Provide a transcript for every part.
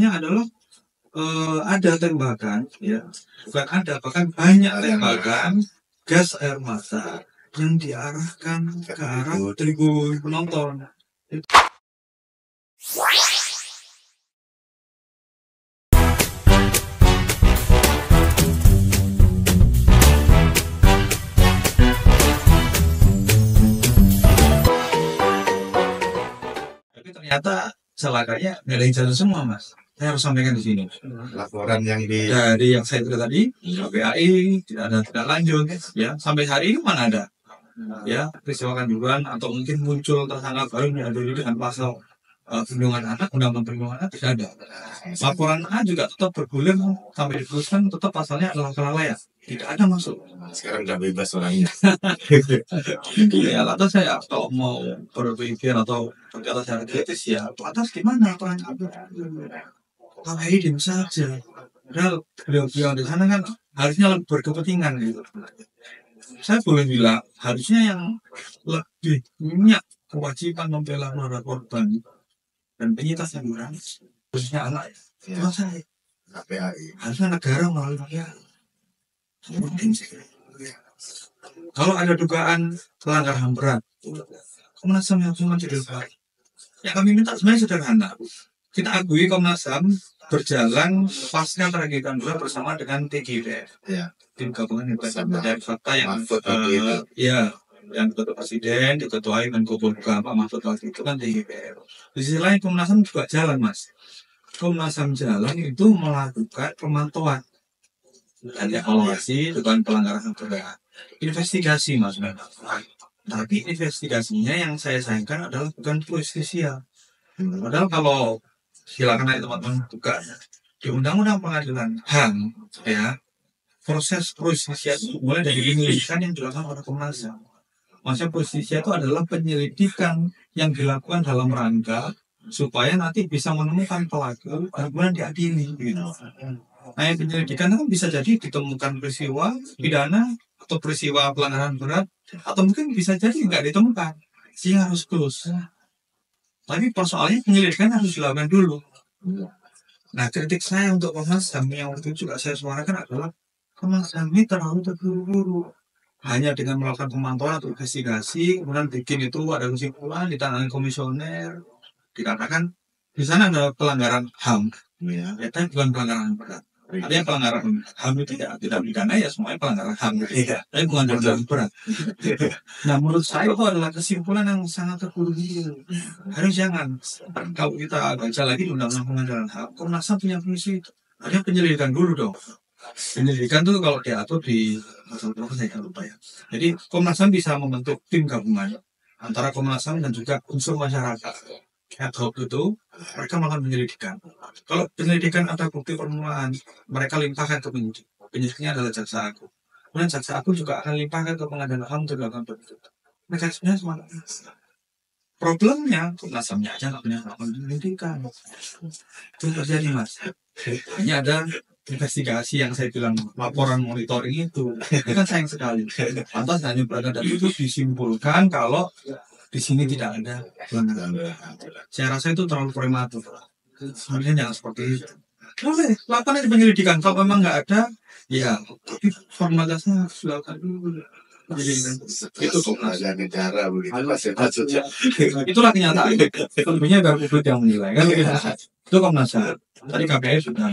Masalahnya adalah ada tembakan, ya, bukan ada, bahkan banyak tembakan gas air mata yang diarahkan ke arah tribun penonton. Tapi ternyata celakanya nggak ada yang jatuh semua, Mas. Saya harus sampaikan di sini. Laporan yang Dari yang saya tulis tadi, KPAI tidak ada tidak lanjut, ya, sampai hari ini mana ada, ya, peristiwa kanjuruhan atau mungkin muncul tersangka baru yang ada dengan pasal perlindungan anak, undang-undang perlindungan anak tidak ada. Laporan A juga tetap bergulir sampai diputuskan tetap pasalnya adalah kelalaian, tidak ada masuk. sekarang udah bebas orangnya. Ya, lantas saya kalau mau berpikir atau berkata secara kritis, ya, lantas gimana aturan KPI diem saja. Padahal beliau-beliau di sana kan harusnya lebih berkepentingan gitu. Saya boleh bilang harusnya yang lebih punya kewajiban membela para korban dan penyintas yang kurang, khususnya anak, Ya. cuma saya. KPAI. Harusnya negara melalui KPAI. Kalau ada dugaan pelanggaran HAM berat, Komnas HAM yang cuma jadi lupa. Ya kami minta sebenarnya sederhana. Kita akui Komnas HAM berjalan pasca tragedi dua bersama dengan TGIPF, Ya. tim gabungan investigasi Bersama mencari fakta yang Mahfud waktu itu. ya, yang ketua presiden, diketuai Menko Polhukam Pak Mahfud waktu itu kan TGIPF. Di sisi lain Komnas HAM juga jalan, Mas. Komnas HAM jalan itu melakukan pemantauan dan evaluasi dugaan pelanggaran HAM berat. Investigasi, Mas. Tapi investigasinya yang saya sayangkan adalah bukan justisia. Padahal kalau silakan aja teman-teman buka di Undang-Undang Pengadilan HAM, ya, proses justisia itu mulai dari penyelidikan yang dilakukan oleh Komnas HAM. Maksudnya justisia itu adalah penyelidikan yang dilakukan dalam rangka supaya nanti bisa menemukan pelaku dan kemudian diadili, gitu. Nah, yang penyelidikan kan bisa jadi ditemukan peristiwa pidana atau peristiwa pelanggaran berat, atau mungkin bisa jadi nggak ditemukan, sehingga harus close. Tapi persoalannya penyelidikan harus dilakukan dulu. Nah, kritik saya untuk Komnas HAM yang waktu itu juga saya suarakan adalah Komnas HAM ini terlalu terburu-buru. Hanya dengan melakukan pemantauan atau investigasi, kemudian bikin itu ada kesimpulan, ditangani komisioner, dikatakan di sana ada pelanggaran HAM, ya, tapi bukan pelanggaran berat. Ada yang pelanggaran HAM itu tidak pidana, ya semuanya pelanggaran HAM, tapi bukan pelanggaran berat. Nah, menurut saya itu adalah kesimpulan yang sangat terburu-buru. Harus jangan. Kalau kita baca lagi di Undang-Undang Pengadilan HAM, Komnas HAM punya fungsi ada penyelidikan dulu dong. Penyelidikan itu kalau diatur di pasal berapa saya lupa ya. Jadi Komnas HAM bisa membentuk tim gabungan antara Komnas HAM dan juga unsur masyarakat. Ad hoc itu mereka melakukan penyelidikan. Kalau penyelidikan ada bukti permulaan, mereka limpahkan ke penyidik. Penyidiknya adalah jaksa agung. Kemudian jaksa agung juga akan limpahkan ke Pengadilan HAM untuk dilakukan penuntutan. Mekanismenya semuanya. Problemnya Komnas HAM-nya aja nggak punya melakukan penyelidikan. Itu terjadi, Mas. Hanya ada investigasi yang saya bilang laporan monitoring itu kan sayang sekali. Pantas hanya berada dan itu disimpulkan kalau di sini tidak ada pelanggaran. Saya rasa itu terlalu prematur. Sebenarnya jangan seperti itu. Boleh, lakukan aja penyelidikan. Kalau memang nggak ada, ya tapi formalitasnya harus dilakukan dulu. Jadi Itu Komnas negara begitu maksudnya. Itulah kenyataan. Tentunya biar publik yang menilai kan begitu. Itu Komnas HAM. Tadi KPI sudah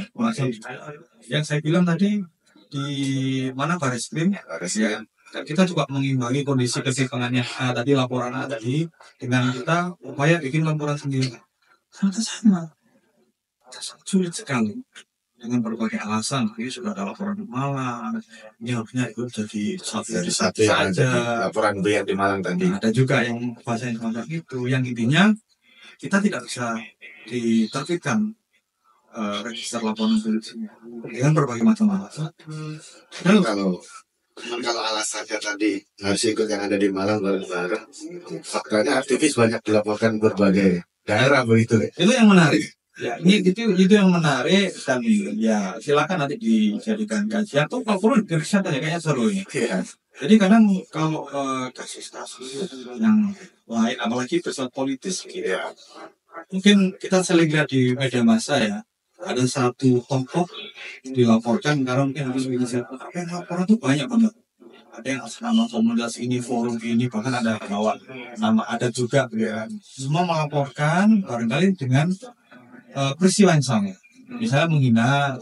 yang saya bilang tadi di mana Barreskrim, ya, kita juga mengimbangi kondisi ketimpangannya tadi laporan tadi dengan kita upaya bikin laporan sendiri. Sama sulit sekali dengan berbagai alasan. Ini sudah ada laporan di Malang, ini harusnya itu jadi satu yang ada laporan yang di Malang tadi. Ada juga yang bahasa semacam itu, yang intinya kita tidak bisa diterbitkan register laporan polisinya dengan berbagai macam alasan. Dan kalau alasannya tadi harus ikut yang ada di Malang bareng-bareng, faktanya aktivis banyak dilaporkan berbagai daerah begitu. Itu yang menarik. Ya, itu yang menarik dan ya silakan nanti dijadikan kajian atau kalau perlu diriset aja kayaknya seru ini. Ya. Jadi kadang kalau kasus-kasus yang lain apalagi bersifat politis, ya, mungkin kita sering lihat di media massa ya. ada satu tokoh dilaporkan karena mungkin harus inisiatif, tapi yang laporan tuh banyak banget. Ada yang atas nama komunitas ini, forum ini, bahkan ada bawa nama ada juga, ya. Semua melaporkan barangkali dengan peristiwa yang sama. Misalnya menghina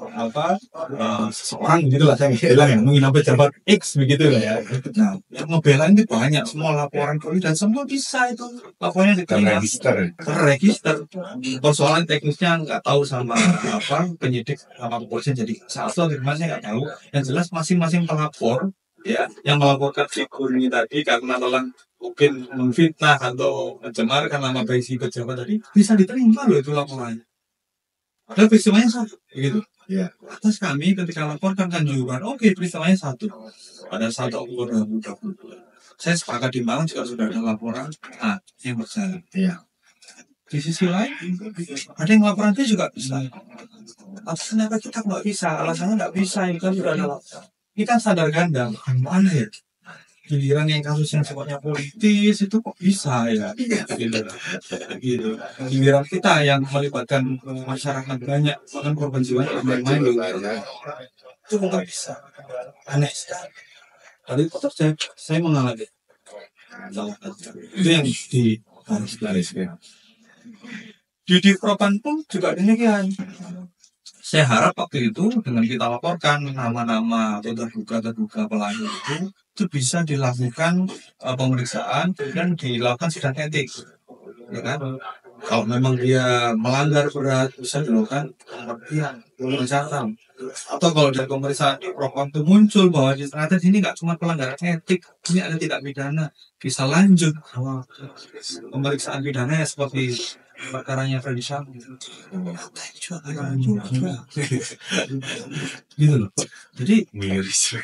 seseorang gitu lah, saya bilang ya, menghina pejabat X begitu lah ya. Nah, yang ngebelain itu banyak, semua laporan polisi dan semua bisa itu laporannya diterima, terregister. Persoalan teknisnya nggak tahu sama penyidik sama kepolisian jadi satu gimana saya nggak tahu. Yang jelas masing-masing pelapor ya yang melaporkan figur ini tadi karena telah mungkin memfitnah atau mencemarkan nama baik si pejabat tadi bisa diterima loh itu laporannya. Padahal peristiwanya satu, gitu. Ya. Atas kami ketika laporkan Kanjuruhan, oke, peristiwanya satu. Pada 1 Oktober 2020. Saya sepakat di Malang juga sudah ada laporan yang berjalan. Ya. Di sisi lain, ada yang laporan itu juga bisa. Alasannya apa kita nggak bisa? Alasannya nggak bisa, ini kan sudah ada laporan. Kita sadar ganda, mana ya? Giliran yang kasus yang sifatnya politis itu kok bisa ya gitu. Giliran kita yang melibatkan masyarakat banyak bahkan korban jiwa yang main-main itu kok bisa, aneh sekali. Tadi tetap saya mengalami itu yang di garis-garisnya. Di Propan pun juga demikian. Saya harap waktu itu dengan kita laporkan nama-nama atau terduga pelaku itu bisa dilakukan pemeriksaan dan dilakukan sidang etik, ya kan? Kalau memang dia melanggar berat bisa dilakukan pemeriksaan. Atau kalau dari pemeriksaan di Propam itu muncul bahwa ternyata ini nggak cuma pelanggaran etik, ini ada tindak pidana, bisa lanjut pemeriksaan pidana ya seperti perkaranya Freddy Sambo gitu loh. Jadi miris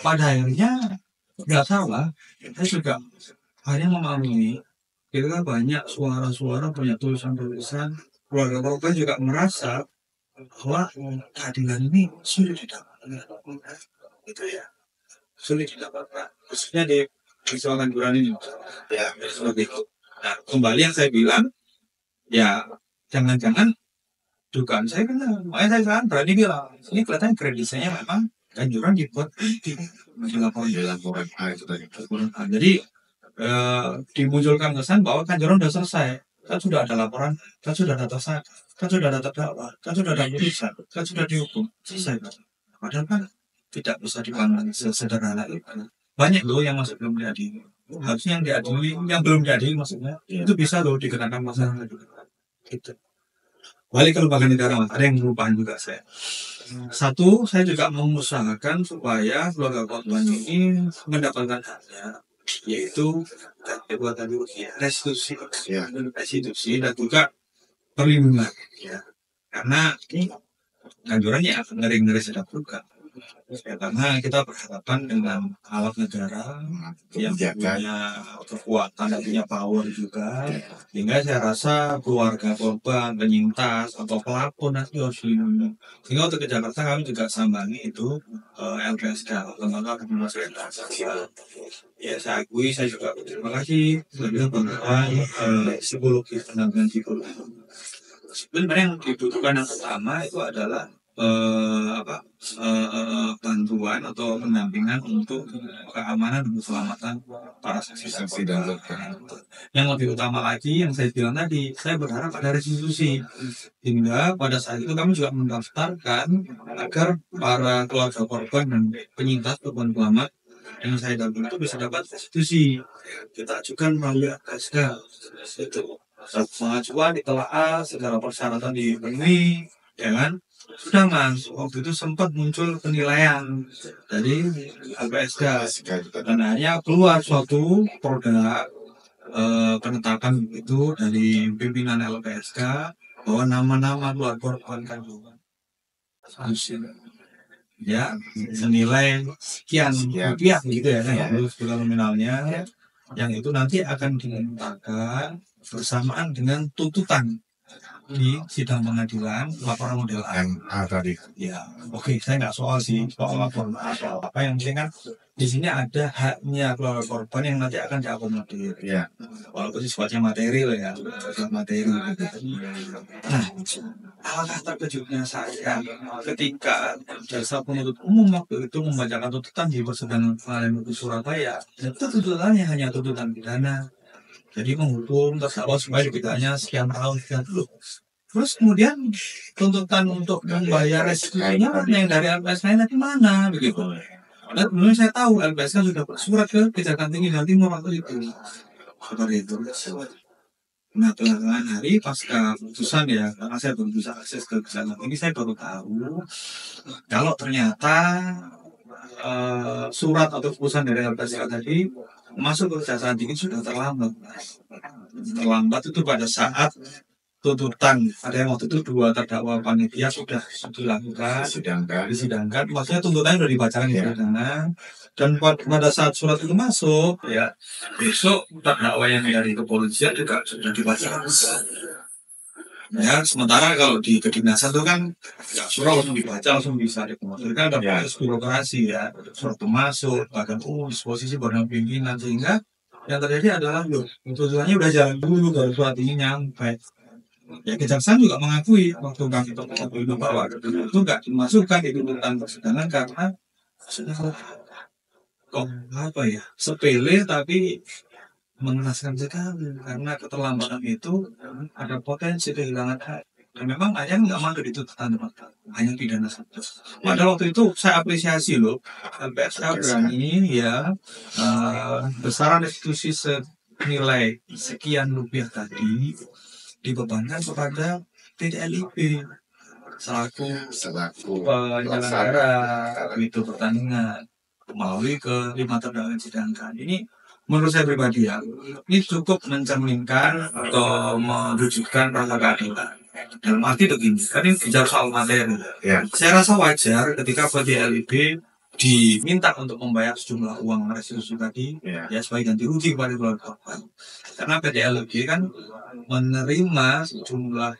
pada akhirnya nggak salah, saya juga akhirnya memahami kita banyak suara-suara, banyak tulisan-tulisan keluarga korban juga merasa bahwa keadilan ini sulit didapatkan gitu ya, sulit didapatkan khususnya di peristiwa Kanjuruhan ini ya seperti itu. Nah kembali yang saya bilang ya jangan-jangan dugaan saya benar, makanya saya berani bilang ini kelihatan kreditnya memang Kanjuruhan dibuat di laporan itu tadi. Jadi dimunculkan kesan bahwa Kanjuruhan sudah selesai, kan sudah ada laporan, kan sudah ada tersangka, kan sudah ada terdakwa, kan sudah ada putusan, kan sudah dihukum, selesai. Padahal kan tidak bisa dipandang sesederhana itu. Banyak loh yang masih belum diadili. Harusnya yang diadili, yang belum diadili maksudnya itu bisa loh dikenakan masalah gitu. Balik ke lembaga negara, mas. Ada yang melupakan juga saya. Satu, saya juga mengusahakan supaya keluarga korban ini mendapatkan haknya, yaitu restitusi, dan juga perlindungan. Ya. Karena ini Kanjuruhan ya ngeri-ngeri sedap juga. Ya, karena kita berhadapan dengan alat negara yang punya kekuatan dan punya power juga, sehingga saya rasa keluarga korban, penyintas atau pelapor nanti harus dilindungi. Sehingga untuk ke Jakarta kami juga sambangi itu LPSK, Lembaga Perlindungan ya saya akui saya juga terima kasih sudah bantuan psikologi, pendampingan psikologi. Sebenarnya yang dibutuhkan yang pertama itu adalah bantuan atau pendampingan untuk keamanan dan keselamatan para saksi dan korban. Yang lebih utama lagi yang saya bilang tadi, saya berharap ada restitusi, hingga pada saat itu kami juga mendaftarkan agar para keluarga korban dan penyintas korban selamat yang saya dampingi itu bisa dapat restitusi. Kita ajukan melalui LPSK itu pengajuan ditelaah segala persyaratan dipenuhi, ya kan? Sudah mas, waktu itu sempat muncul penilaian dari LPSK dan hanya keluar suatu produk penetapan itu dari pimpinan LPSK bahwa nama-nama keluarga korban Kanjuruhan ya senilai sekian rupiah gitu ya, terus nominalnya yang itu nanti akan dimintakan bersamaan dengan tuntutan di sidang pengadilan laporan model A. Tadi. Ya, oke, saya nggak soal laporan atau apa yang penting kan di sini ada haknya keluarga korban yang nanti akan diakomodir. Ya. Walaupun sifatnya materi loh ya, materi. Nah, alangkah terkejutnya saya ketika jaksa penuntut umum waktu itu membacakan tuntutan di persidangan pengadilan negeri Surabaya. Itu tuntutannya hanya tuntutan pidana. Jadi menghukum terdakwa supaya dipidana sekian tahun, sekian dulu. Terus kemudian tuntutan untuk membayar restitusinya yang dari LPSK tadi mana begitu. Nah, dulu saya tahu LPSK sudah bersurat ke Kejaksaan Tinggi Jawa Timur waktu itu. Seperti itu. Nah, tengah hari pasca putusan ya, karena saya belum bisa akses ke Kejaksaan Tinggi, saya baru tahu kalau ternyata surat atau putusan dari LPSK tadi masuk ke Kejaksaan Tinggi sudah terlambat. Terlambat itu pada saat tuntutan, ada yang waktu itu 2 terdakwa panitia sudah dilakukan, disidangkan, maksudnya tuntutannya sudah dibacakan di persidangan, dan pada saat surat itu masuk, ya besok terdakwa yang dari kepolisian juga sudah dibacakan. Ya, sementara kalau di kedinasan itu kan ya, surat langsung dibaca, langsung bisa dikomodasi. Kan ada proses birokrasi ya, surat itu masuk, bahkan disposisi badan pimpinan, sehingga yang terjadi adalah tuntutannya udah jalan dulu kalau surat ini nyampe. Ya, kejaksaan juga mengakui waktu kami itu bahwa itu nggak dimasukkan di tuntutan persidangan karena kok apa ya sepele tapi mengenaskan sekali karena keterlambatan itu ada potensi kehilangan hak. Dan memang hanya nggak masuk di tuntutan hanya pidana saja. Pada waktu itu saya apresiasi loh LPSK berani ya besaran restitusi senilai sekian rupiah tadi dibebankan kepada PT LIB selaku penyelenggara itu pertandingan melalui ke 5 terdakwa yang disidangkan. Ini menurut saya pribadi ya, ini cukup mencerminkan atau mewujudkan rasa keadilan. Dalam arti begini, kan ini bicara soal materi. Ya. Saya rasa wajar ketika PT LIB diminta untuk membayar sejumlah uang restitusi tadi, ya sebagai ganti rugi kepada keluarga korban. Karena PT LIB kan menerima sejumlah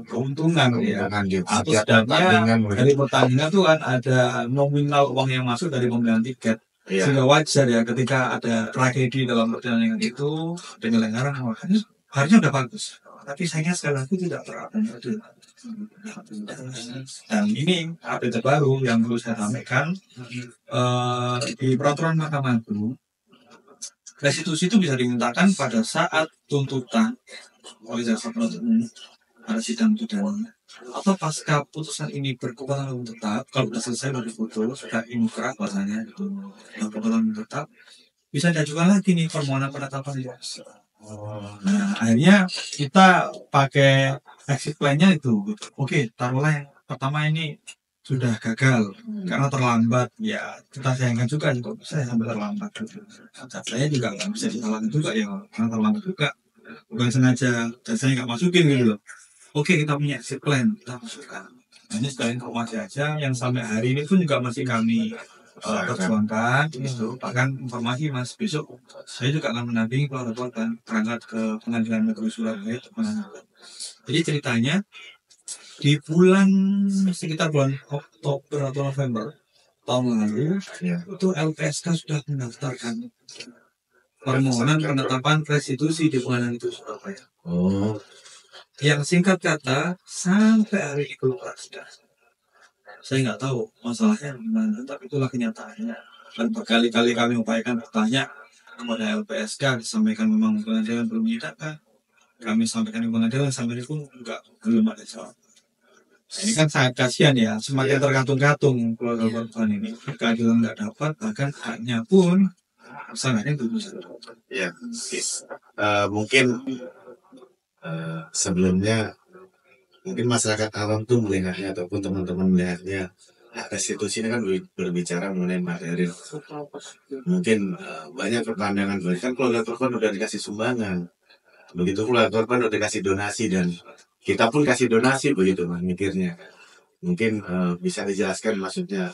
keuntungan ya, atau setidaknya dari pertandingan itu kan ada nominal uang yang masuk dari pembelian tiket. Ya. Sehingga wajar ya ketika ada tragedi dalam pertandingan itu penyelenggara harusnya udah bagus. Tapi sayangnya sekali lagi tidak terakomodir. Dan ini update terbaru yang perlu saya sampaikan di peraturan Mahkamah Agung, restitusi itu bisa dimintakan pada saat tuntutan oleh jaksa penuntut umum pada sidang pidana atau pasca putusan ini berkekuatan hukum tetap. Kalau sudah selesai dari putus sudah inkrah bahasanya itu berkekuatan hukum tetap, bisa diajukan lagi nih permohonan penetapan jaksa. Nah, akhirnya kita pakai exit plan-nya itu. Oke, taruhlah yang pertama ini sudah gagal karena terlambat. Ya, kita sayangkan juga kok bisa sampai terlambat. Saya juga nggak bisa disalahkan juga ya karena terlambat juga. Bukan sengaja, saya nggak masukin gitu loh. Oke, kita punya exit plan, kita masukkan. Nah, ini sekalian informasi aja yang sampai hari ini pun juga masih kami perjuangkan itu. Bahkan informasi mas besok saya juga akan mendampingi keluarga korban berangkat ke pengadilan negeri Surabaya. Jadi ceritanya di sekitar bulan Oktober atau November tahun lalu itu LPSK sudah mendaftarkan permohonan penetapan restitusi di pengadilan negeri Surabaya. Yang singkat kata sampai hari ini belum ada. Saya nggak tahu masalahnya gimana, tapi itulah kenyataannya. Dan berkali-kali kami upayakan bertanya kepada LPSK, disampaikan memang pengadilan belum menyatakan. Kami sampaikan di pengadilan sampai ini pun belum ada jawab. Ini kan sangat kasihan ya, semakin tergantung-gantung keluarga korban ini. Keadilan nggak dapat, bahkan haknya pun sangatnya belum bisa dapat. Ya, mungkin sebelumnya mungkin masyarakat awam tuh melihatnya ataupun teman-teman melihatnya restitusi ini kan berbicara mengenai materi. Mungkin banyak pandangan kan keluarga korban udah dikasih sumbangan, begitu keluarga korban udah dikasih donasi dan kita pun kasih donasi begitu mikirnya. Mungkin bisa dijelaskan maksudnya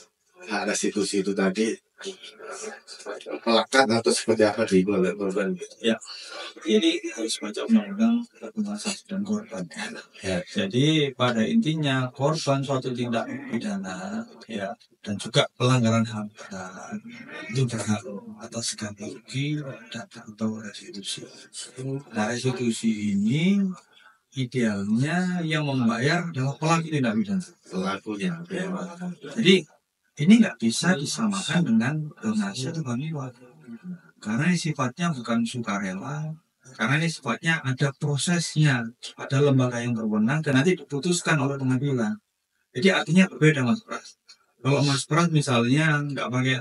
hak restitusi itu tadi melekat atau seperti apa di keluarga korban? Ini harus baca undang-undang perlindungan saksi dan korban. Ya. Jadi pada intinya korban suatu tindak pidana ya dan juga pelanggaran HAM berat itu berhak atas ganti rugi dan atau restitusi. Nah, restitusi ini idealnya yang membayar adalah pelaku tindak pidana. Pelakunya. Ya. Jadi ini nggak bisa disamakan dengan donasi atau bantuan karena ini sifatnya bukan sukarela. Karena ini sifatnya ada prosesnya, ada lembaga yang berwenang dan nanti diputuskan oleh pengadilan. Jadi artinya berbeda Mas Pras. Kalau Mas Pras misalnya nggak pakai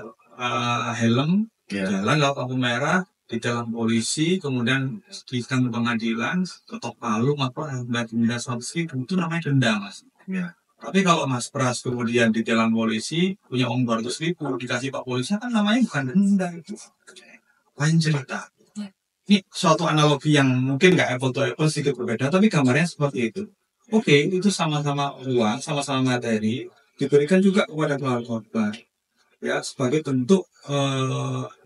helm, jalan lewat lampu merah di dalam polisi, kemudian di kantor pengadilan, ketok palu, maka denda 100.000 itu namanya denda Mas. Ya. Tapi kalau Mas Pras kemudian di dalam polisi punya uang 200.000 dikasih Pak Polisi kan namanya bukan denda itu. Lain cerita. Ini suatu analogi yang mungkin nggak apple to apple sedikit berbeda, tapi gambarnya seperti itu. Oke, itu sama-sama uang, sama-sama materi, diberikan juga kepada keluarga korban, ya sebagai bentuk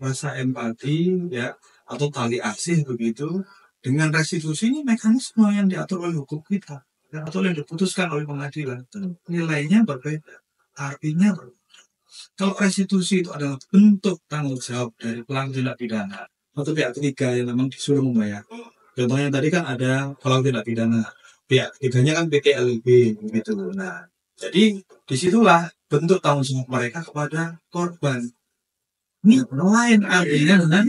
rasa empati, ya atau tali asih begitu. Dengan restitusi ini mekanisme yang diatur oleh hukum kita, ya, atau yang diputuskan oleh pengadilan. Nilainya berbeda, artinya berbeda. Kalau restitusi itu adalah bentuk tanggung jawab dari pelaku tindak pidana atau pihak ketiga yang memang disuruh membayar. Contohnya tadi kan ada pelaku tindak pidana, pihak ketiganya kan PTLB gitu. Nah, jadi disitulah bentuk tanggung jawab mereka kepada korban. Ini lain artinya dengan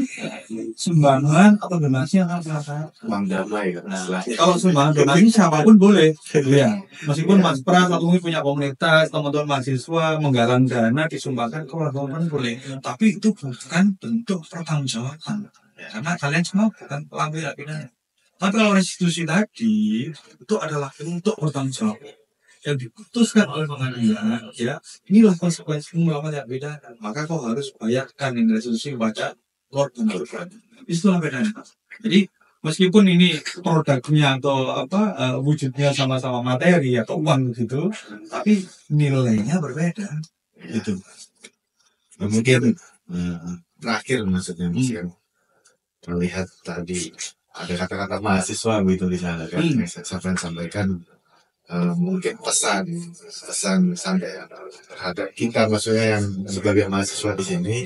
sumbangan atau donasi yang akan Uang damai kan. Nah, kalau sumbangan donasi siapapun boleh, ya. Meskipun Mas Pras atau mungkin punya komunitas, teman-teman mahasiswa menggalang dana disumbangkan ke korban boleh. Tapi itu bukan bentuk pertanggungjawaban, karena kalian semua bukan pelaku tindak pidana. Tapi kalau restitusi tadi itu adalah bentuk pertanggungjawab yang diputuskan oleh pengadilan, ya inilah konsekuensi melakukan tindak pidana. Maka kau harus bayarkan ini restitusi kepada korban. Itulah bedanya. Jadi meskipun ini produknya atau wujudnya sama-sama materi atau uang gitu, tapi nilainya berbeda. Gitu. Mungkin terakhir maksudnya yang melihat tadi ada kata-kata mahasiswa gitu di sana kan, saya sampaikan mungkin pesan sampai terhadap kita maksudnya yang sebagai mahasiswa di sini.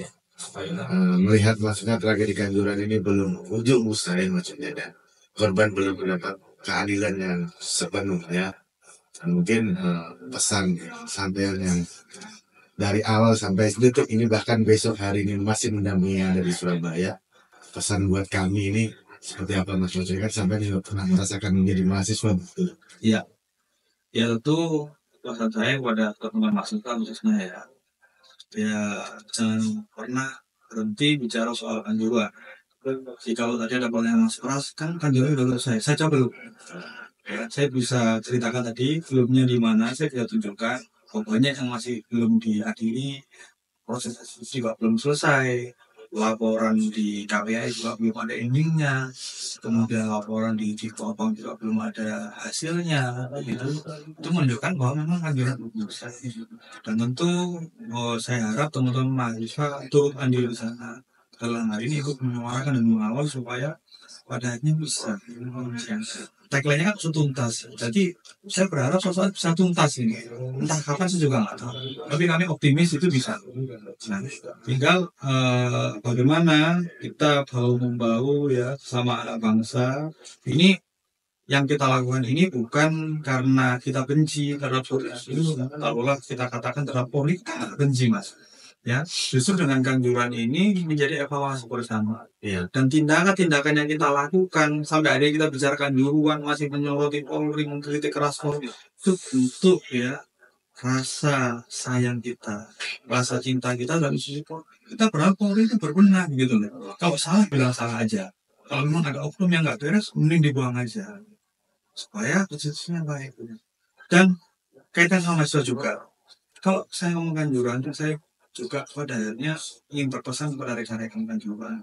Melihat maksudnya tragedi Kanjuruhan ini belum ujung usai maksudnya dan korban belum mendapat keadilan yang sepenuhnya. Dan mungkin pesan sampai yang dari awal sampai detik ini bahkan besok hari ini masih mendampingi yang ada di Surabaya. Pesan buat kami ini seperti apa Mas? Maksudnya kan sampai tidak pernah merasakan menjadi mahasiswa betul. Iya. Ya itu pesan saya kepada teman-teman mahasiswa khususnya ya. Ya jangan pernah berhenti bicara soal Kanjuruhan. Jadi kalau tadi ada pertanyaan Mas Pras, kan Kanjuruhan udah selesai. Saya coba belum. Ya, saya bisa ceritakan tadi filmnya di mana, saya bisa tunjukkan. Banyak yang masih belum diadili, proses restitusi juga belum selesai, laporan di KPI juga belum ada endingnya, kemudian laporan di Cikopang juga belum ada hasilnya, gitu. Itu menunjukkan bahwa memang Kanjuruhan belum selesai. Dan tentu saya harap teman-teman mahasiswa turut andil di sana dalam hari ini ikut menyuarakan dan mengawal supaya pada akhirnya bisa tagline-nya kan tuntas. Jadi saya berharap suatu saat bisa tuntas ini. Entah kapan saya juga nggak tahu. Tapi kami optimis itu bisa. Nah, tinggal bagaimana kita bahu membahu ya sama anak bangsa. Ini yang kita lakukan ini bukan karena kita benci terhadap polisi. Taruhlah kita katakan terhadap polisi kita benci Mas. Ya, justru dengan Kanjuruhan ini menjadi evaluasi bersama. Iya. Dan tindakan-tindakan yang kita lakukan sampai ada yang kita bicarakan Kanjuruhan masih menyoroti Polri, mengkritik keras Polri, itu bentuk ya rasa sayang kita, rasa cinta kita dari sisi Polri. Kita berharap Polri itu berbenah gitu loh. Kalau salah bilang salah aja. Kalau memang ada oknum yang nggak beres, mending dibuang aja supaya konstitusinya baik. Dan kaitan sama mahasiswa juga. Kalau saya ngomong Kanjuruhan, saya juga pada akhirnya ingin berpesan kepada rekan-rekan Kanjuruhan.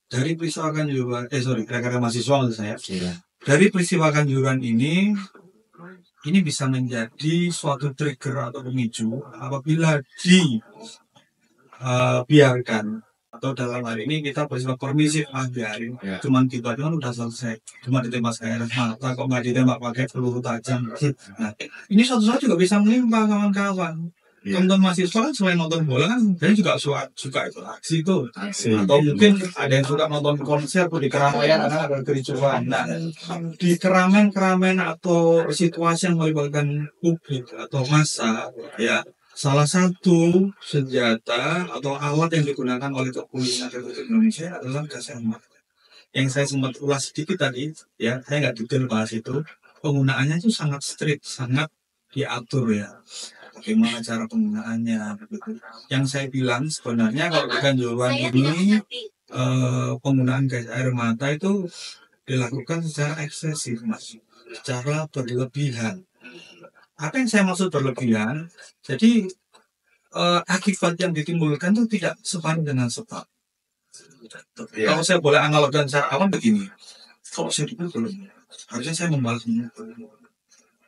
Dari peristiwa Kanjuruhan, rekan-rekan mahasiswa maksud saya. Dari peristiwa Kanjuruhan ini bisa menjadi suatu trigger atau pemicu apabila di biarkan, atau dalam hal ini kita bersifat permisif, biarin, Ya. cuman gitu aja kan udah selesai, cuma ditembak saya air mata kok nggak ditembak pakai peluru tajam. Nah, ini suatu saat juga bisa menimpa kawan-kawan. Ya. Teman-teman mahasiswa kan selain nonton bola kan saya juga suka itu aksi itu, Aksi. atau mungkin ada yang suka nonton konser tuh di keramaian karena ada kericuhan. Nah, di keramaian atau situasi yang melibatkan publik atau massa, ya salah satu senjata atau alat yang digunakan oleh kepolisian Republik Indonesia adalah gas air mata. Yang saya sempat ulas sedikit tadi, ya saya nggak detail bahas itu. Penggunaannya itu sangat strict, sangat diatur ya. Bagaimana cara penggunaannya? Begitu. Yang saya bilang sebenarnya kalau di Kanjuruhan ini penggunaan gas air mata itu dilakukan secara eksesif, mas, secara berlebihan. Apa yang saya maksud berlebihan? Jadi akibat yang ditimbulkan itu tidak sebanding dengan sebab. Ya. Kalau saya boleh analogkan secara awam begini, kalau saya dipukul, harusnya saya membalasnya.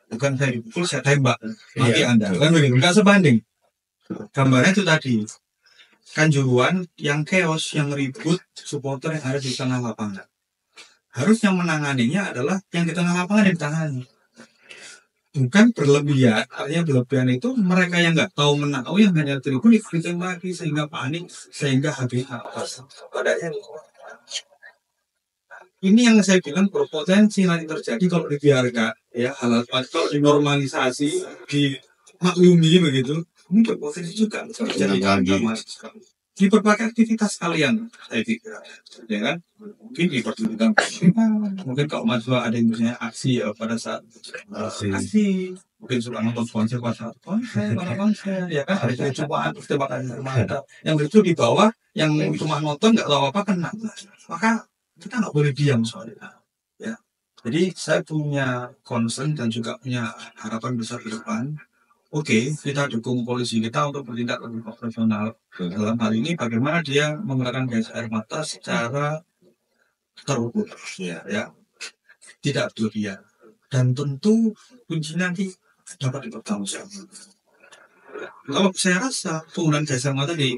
Bukan saya dipukul, saya tembak, mati Iya. Anda. Kan begitu, nggak sebanding. Gambarnya itu tadi, Kanjuruhan yang chaos, yang ribut, supporter yang ada di tengah lapangan. Harus yang menanganinya adalah yang di tengah lapangan yang ditangani. Bukan berlebihan, artinya berlebihan itu mereka yang nggak tahu menahu, yang hanya tribun ditembaki sehingga panik, sehingga habis nafas. Padahal ini yang saya bilang berpotensi nanti terjadi kalau dibiarkan, ya hal-hal kalau dinormalisasi, dimaklumi begitu, ini berpotensi juga terjadi di berbagai aktivitas kalian, saya pikir, ya kan? Mungkin di pertunjukan, mungkin kalau mahasiswa ada yang misalnya aksi pada saat aksi, mungkin suka nonton konser pada saat konser, ya kan? Ada cobaan terus tembakan air mata, yang itu di bawah, yang cuma nonton nggak tahu apa kena, maka kita nggak boleh diam soalnya, ya. Jadi saya punya concern dan juga punya harapan besar ke depan. Oke, kita dukung polisi kita untuk bertindak lebih profesional. Dalam hal ini bagaimana dia menggunakan gas air mata secara terukur, ya, tidak berlebihan. Dan tentu kuncinya nanti dapat dipertanggungjawabkan. Kalau saya rasa penggunaan gas air mata di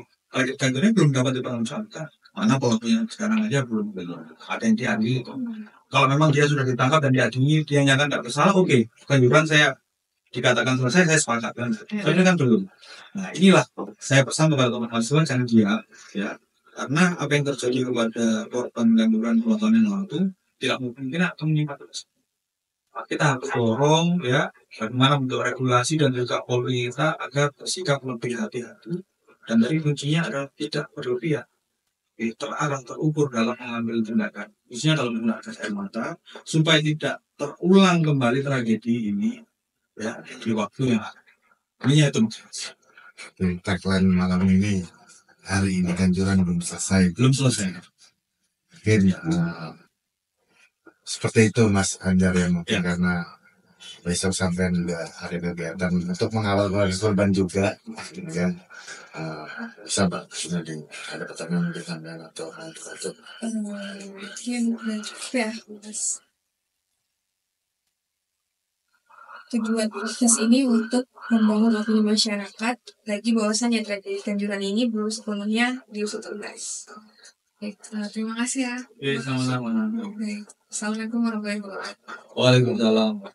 kantornya belum dapat dipertanggungjawabkan. Mana pelakunya sekarang aja belum ada yang diadili. Kalau memang dia sudah ditangkap dan diadili, dia nyatakan tidak bersalah, oke. Kanjuruhan saya dikatakan selesai, saya sepakat kan. Tapi kan belum. Nah, inilah saya pesan kepada teman mahasiswa jangan diam, ya. Karena apa yang terjadi kepada korban Kanjuruhan 2 tahun yang lalu tidak mungkin akan menimpa terus. Kita harus dorong, ya, bagaimana bentuk regulasi dan juga polri kita agar bersikap lebih hati-hati, dan dari kuncinya adalah tidak berlebihan, terarah, terukur dalam mengambil tindakan, khususnya dalam menggunakan gas air mata, supaya tidak terulang kembali tragedi ini, ya, di waktu yang ini itu. Tagline malam ini, hari ini Kanjuruhan belum selesai. Mungkin seperti itu Mas Anjar ya, mungkin karena besok sampai juga hari kegiatan untuk mengawal korban juga, kan. Bisa Mbak, jadi ada pertanyaan dari Anda atau itu? Mungkin cukup ya, Mas. Tujuan podcast ini untuk membangun opini masyarakat lagi bahwasannya tragedi Kanjuruhan ini belum sepenuhnya diusut tuntas. Baik, terima kasih ya. Sama-sama. Baik. Assalamualaikum warahmatullahi wabarakatuh. Waalaikumsalam.